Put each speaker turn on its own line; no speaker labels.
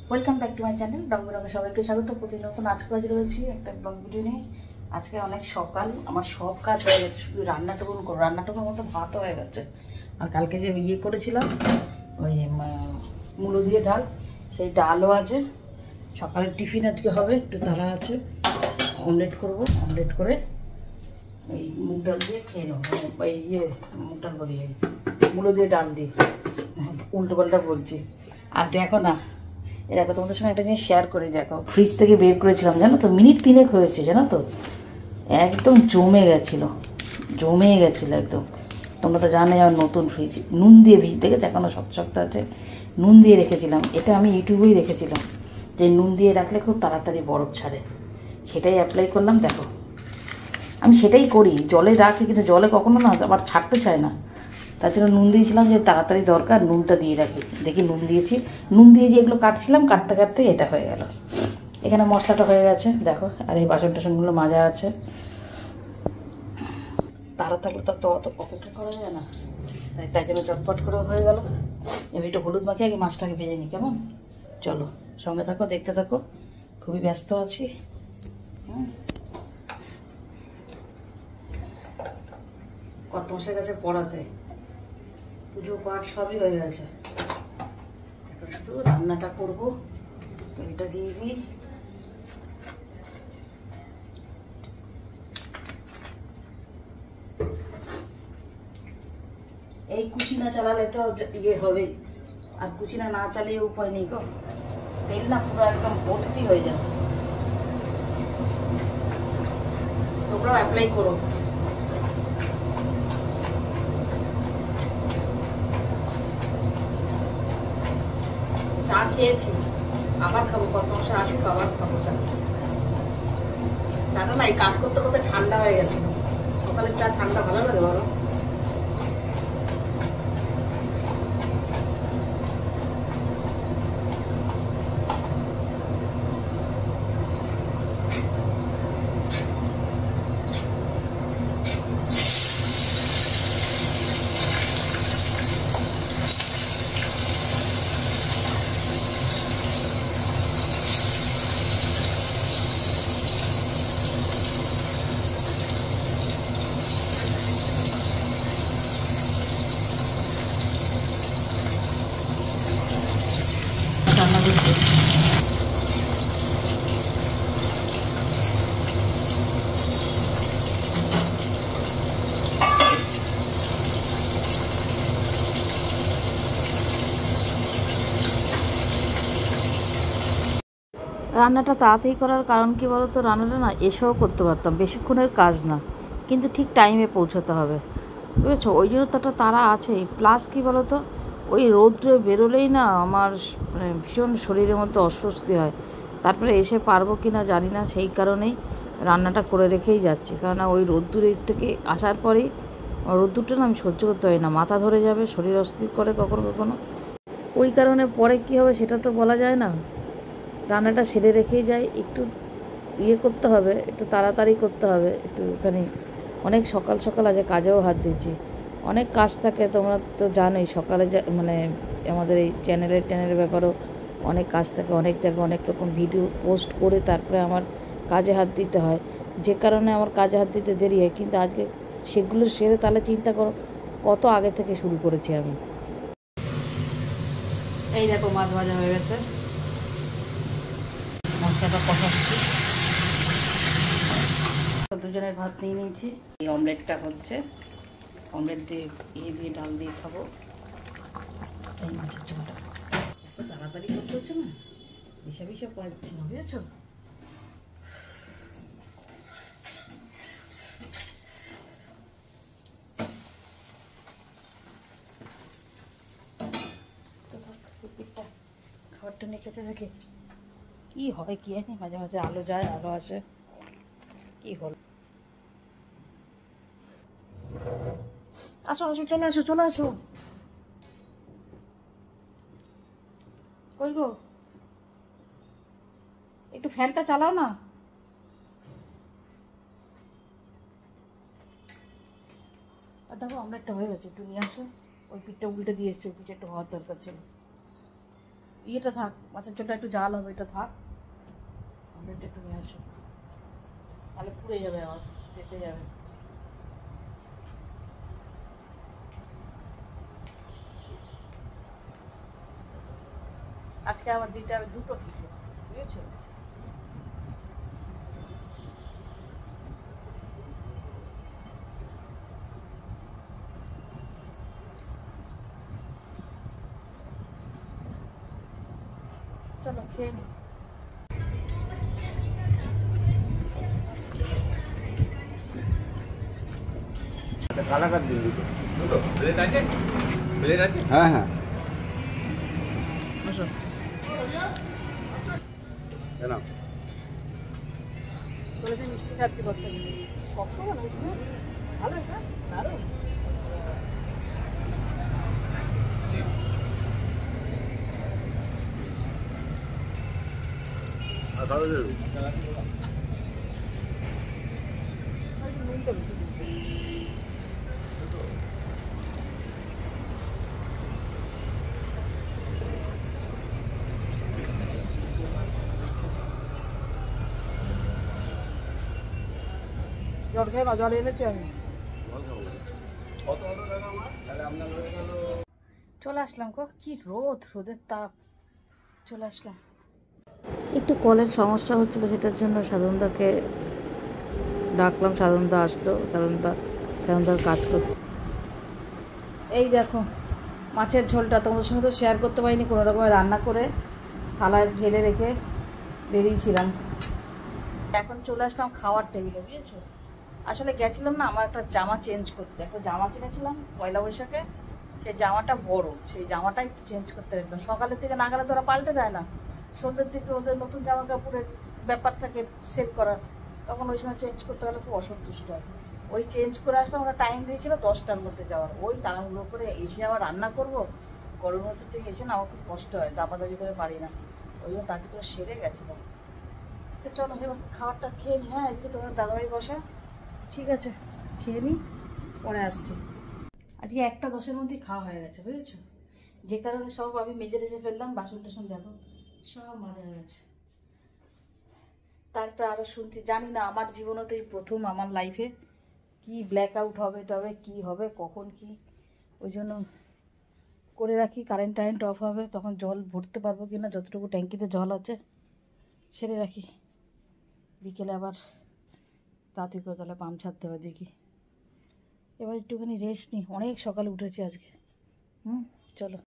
Welcome back to my channel রং বেরঙে সবাইকে স্বাগত। প্রতিনিয়ত আজকে বাজে রয়েছি একটা ব্লগ ভিডিও নিয়ে। আজকে অনেক সকাল, আমার সব কাজ হয়ে গেছে, শুধু রান্নাটুকুর মতো ভাতও হয়ে গেছে। আর কালকে যে ইয়ে করেছিলাম ওই মূলো দিয়ে ডাল, সেই ডালও আছে। সকালের টিফিন আজকে হবে, একটু তাড়া আছে। অমলেট করব, অমলেট করে ওই মুগ ডাল দিয়ে খেয়ে নেবো। এই মুগ ডাল বলি, মূলো দিয়ে ডাল দিয়ে, উল্টো পাল্টা বলছি। আর দেখো না, দেখো তোমাদের সঙ্গে একটা জিনিস শেয়ার করে, দেখো ফ্রিজ থেকে বের করেছিলাম জানো তো, মিনিট 3 হয়েছে জানো তো, একদম জমে গেছিলো একদম। তোমরা তো জানোই আমার নতুন ফ্রিজ, নুন দিয়ে দেখেছো এখনও শক্ত শক্ত আছে। নুন দিয়ে রেখেছিলাম, এটা আমি ইউটিউবেই দেখেছিলাম যে নুন দিয়ে রাখলে খুব তাড়াতাড়ি বরফ ছাড়ে। সেটাই অ্যাপ্লাই করলাম। দেখো আমি সেটাই করি, জলে রাখি, কিন্তু জলে কখনো না আবার ছাড়তে চায় না। তার জন্য নুন দিয়েছিলাম, যে তাড়াতাড়ি দরকার নুনটা দিয়ে রাখি। দেখি নুন দিয়েছি, নুন দিয়ে যে এগুলো কাটছিলাম, কাটতে কাটতে এটা হয়ে গেল। এখানে মশলাটা হয়ে গেছে দেখো, আর এই বাসন টাসনগুলো মাজা আছে। তাড়া থাকলে তো অত অপেক্ষা করা যায় না, তাই জন্য চটপট করে হয়ে গেল। এবার একটু হলুদ মাখিয়ে আগে মাছটাকে ভেজে নিই, কেমন? চলো সঙ্গে থাকো, দেখতে থাকো। খুবই ব্যস্ত আছি। কত মাসের কাছে পড়াতে, পুজো পাঠ সবই হয়ে গেছে, এখন শুধু রান্নাটা করবো। এটা দিয়ে দিই। এই কুচিনা চালালে তো ইয়ে হবে, আর কুচিনা না চালিয়ে উপায় নেই গো। তেল না পুরো একদম ভর্তি হয়ে যাবে। তোমরাও অ্যাপ্লাই করো। চা খেয়েছি, আবার খাবো, কত মাসে আসুক আবার খাবো চা। চাটা না এই কাজ করতে করতে ঠান্ডা হয়ে গেছে। সকালের চা ঠান্ডা ভালো লাগে বলো? রান্না করছি। রান্নাটা তাড়াতাড়ি করার কারণ কি বলতো, রান্নাটা না এসেও করতে পারতাম, বেশিক্ষণের কাজ না, কিন্তু ঠিক টাইমে পৌঁছতে হবে, বুঝেছো? ওই জন্য তো একটা তাড়া আছেই। প্লাস কি বলতো, ওই রৌদ্রে বেরোলেই না আমার মানে ভীষণ শরীরের মধ্যে অস্বস্তি হয়। তারপরে এসে পারবো কি না জানি না, সেই কারণেই রান্নাটা করে রেখেই যাচ্ছি। কেননা ওই রোদ্দুরের থেকে আসার পরেই রোদ্দুরটা না আমি সহ্য করতে পারি না, মাথা ধরে যাবে, শরীর অস্থির করে কখনো কখনো। ওই কারণে পরে কী হবে সেটা তো বলা যায় না, রান্নাটা সেরে রেখেই যাই। একটু ইয়ে করতে হবে, একটু তাড়াতাড়ি করতে হবে একটুখানি। অনেক সকাল সকাল আজ কাজেও হাত দিয়েছি, অনেক কাজ থাকে, তোমরা তো জানোই। সকালে মানে আমাদের এই চ্যানেলের ব্যাপারেও অনেক কাজ থাকে, অনেক জায়গায় অনেক রকম ভিডিও পোস্ট করে তারপরে আমার কাজে হাত দিতে হয়, যে কারণে আমার কাজে হাত দিতে দেরি হয়। কিন্তু আজকে সেগুলো সেরে তাহলে চিন্তা করো কত আগে থেকে শুরু করেছি আমি। এই দেখো মাছ ভাজা হয়ে গেছে, মশলাটা কষাচ্ছি। দুজনের ভাত নিয়ে নিয়েছি, এই অমলেটটা হচ্ছে, অমলেট দিয়ে দিয়ে ডাল দিয়ে খাবো। এই মাছের ঝোলটা এত তাড়াতাড়ি করতে হচ্ছে না, বিষা পাচ্ছি না, বুঝেছো? খাবারটা নিয়ে খেতে থাকে, কি হয় কি জানি, মাঝে মাঝে আলো যায় আলো আসে, কি হল। আসো আসো, চলে আসো চলে আসো। কই গো, একটু ফ্যানটা চালাও না। আর দেখো অমলেটটা হয়ে গেছে, একটু নিয়ে আসো। ওই পিঠটা উল্টে দিয়ে এসছে, ওই পিঠটা একটু হওয়ার দরকার ছিল। ইয়েটা থাক, মাছের ঝোলটা একটু জাল হবে, এটা থাক। এটা একটু নিয়ে আসো, তাহলে পুড়ে যাবে, আবার যেতে যাবে। আজকে আবার দিতে হবে 2টো পিঠে, বুঝেছো? চলো খেয়ে নি।
কালাকার দিন দুটো।
দুটো প্লেট আছে? প্লেট আছে?
হ্যাঁ হ্যাঁ
বসো।
কেন?
বলেছে মিষ্টি খাচ্ছি কত কত ভালো, এটা দারুণ।
আর কারো দেবে?
নুনটা বেশি দিতে। জল খেয়ে না, জল এনেছি আমি। চলে আসলাম গো, কি রোদ, রোদের তাপ। চলে আসলাম। একটু কলের সমস্যা হচ্ছিল, সেটার জন্য সাধনদাকে ডাকলাম। সাধনদা আসলো, সাধনদার কাজ করতে। এই দেখো মাছের ঝোলটা তোমাদের সঙ্গে তো শেয়ার করতে পারিনি, কোনো রকমের রান্না করে থালায় ঢেলে রেখে বেরিয়েছিলাম। এখন চলে আসলাম খাওয়ার টেবিলে, বুঝেছো? আসলে গেছিলাম না আমার একটা জামা চেঞ্জ করতে, একটা জামা কিনেছিলাম পয়লা বৈশাখে। সেই জামাটা বড়, সেই জামাটাই চেঞ্জ করতে গেছিলাম। সকালের থেকে না গেলে তো ওরা পাল্টে দেয় না, সন্ধ্যের দিকে ওদের নতুন জামা কাপড়ের ব্যাপার থাকে সেল করার, তখন ওই সময় চেঞ্জ করতে গেলে খুব অসন্তুষ্ট হয়। ওই চেঞ্জ করে আসলাম, ওরা টাইম দিয়েছিল 10টার মধ্যে যাওয়ার। ওই তাড়াহুড়ো করে এসে আবার রান্না করবো, গরমের মধ্যে থেকে এসে না আমার খুব কষ্ট হয়, দাপাদাপি করে পারি না, ওই জন্য তাড়াতাড়ি করে সেরে গেছিলাম। তো চলো এবার খাবারটা খেয়ে নি। হ্যাঁ, এদিকে তোমার দাদাভাই বসা, ঠিক আছে খেয়ে নি, পরে আসছি। আজকে 1টা 10-এর মধ্যেই খাওয়া হয়ে গেছে, বুঝেছো? যে কারণে সব আমি মেজে রেজে ফেললাম, বাসন টাসন দেখো সব মাজা হয়ে গেছে। তারপর আরও শুনছি, জানি না, আমার জীবনে তো এই প্রথম আমার লাইফে কি ব্ল্যাক আউট হবে টবে, কি হবে কখন কি, ওই জন্য করে রাখি। কারেন্ট অফ হবে তখন জল ভরতে পারবো কি না, যতটুকু ট্যাঙ্কিতে জল আছে সেরে রাখি। বিকেলে আবার তাড়াতাড়ি করে তাহলে পাম্প ছাড়তে হবে, দেখি। এবার একটুখানি রেস্ট নিই, অনেক সকালে উঠেছি আজকে। চলো।